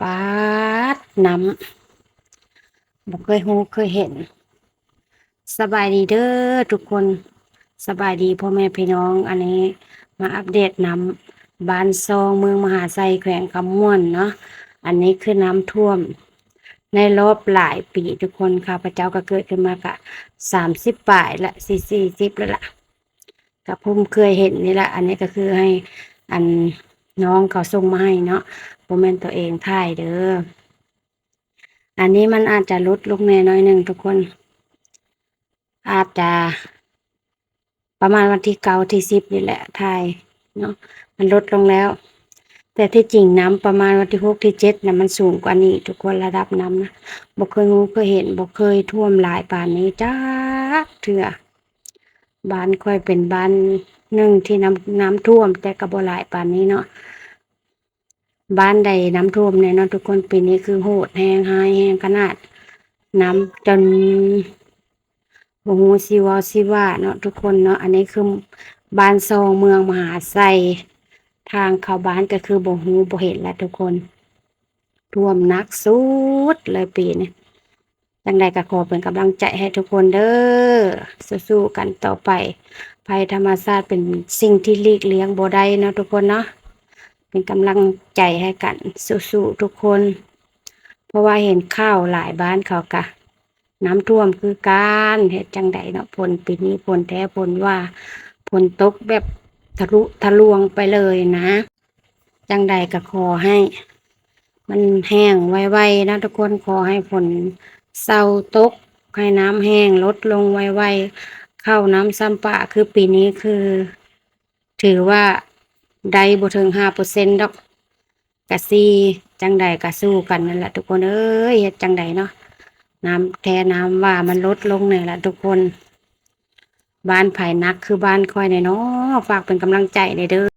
ปาดน้ำบ่เคยฮู้เคยเห็นสบายดีเด้อทุกคนสบายดีพ่อแม่พี่น้องอันนี้มาอัปเดตน้ำบ้านซองเมืองมหาไซแขวงคำม่วนเนาะอันนี้คือน้ำท่วมในรอบหลายปีทุกคนข้าพเจ้าก็เกิดขึ้นมากะ30ปลายละ40แล้วล่ะกับผมเคยเห็นนี่แหละอันนี้ก็คือให้อันน้องเขาส่งมาให้เนาะบ่แม่นตัวเองถ่ายเด้อ อันนี้มันอาจจะลดลงแน่น้อยหนึ่งทุกคน อาจจะประมาณวันที่9ที่10นี่แหละทายเนาะมันลดลงแล้ว แต่ที่จริงน้ำประมาณวันที่6ที่7น่ะมันสูงกว่านี้ทุกคนระดับน้ำนะบ่เคยรู้เคยเห็นบ่เคยท่วมหลายปานนี้จักเทื่อบ้านค่อยเป็นบ้านหนึ่งที่น้ำท่วมแต่ก็บ่หลายปานนี้เนาะบ้านใดน้ำท่วมแน่เนาะทุกคนปีนี้คือโหดแฮงหายแฮงขนาดน้ำจน บ่ฮู้สิเว้าสิว่าเนาะทุกคนเนาะอันนี้คือบ้านซองเมืองมหาไซทางเข้าบ้านก็คือบ่ฮู้บ่เห็นแล้วทุกคนท่วมหนักสุดเลยปีนี้จังใดก็ขอเป็นกำลังใจให้ทุกคนเด้อสู้ๆกันต่อไปภัยธรรมชาติเป็นสิ่งที่หลีกเลี่ยงบ่ได้เนาะทุกคนเนาะเป็นกำลังใจให้กันสู้ๆทุกคนเพราะว่าเห็นข่าวหลายบ้านเขาก็ น้ำท่วมคือการเฮ็ดจังใดเนาะฝนปีนี้ฝนแท้ฝนว่าฝนตกแบบทะลุทะลวงไปเลยนะจังใดก็ขอให้มันแห้งไวๆนะทุกคนขอให้ฝนเซาตกให้น้ำแห้งลดลงไวๆเข้าน้ำซ้ำปะคือปีนี้คือถือว่าได้บ่ถึง5%ดอกกะซีจังใดก็สู้กันนั่นแหละทุกคนเอ้ยเฮ็ดจังใดเนาะ น้ำแท้น้ำว่ามันลดลงเนี่ยแหละทุกคนบ้านไผ่นักคือบ้านคอยเนี่ยเนาะฝากเป็นกำลังใจในเด้อ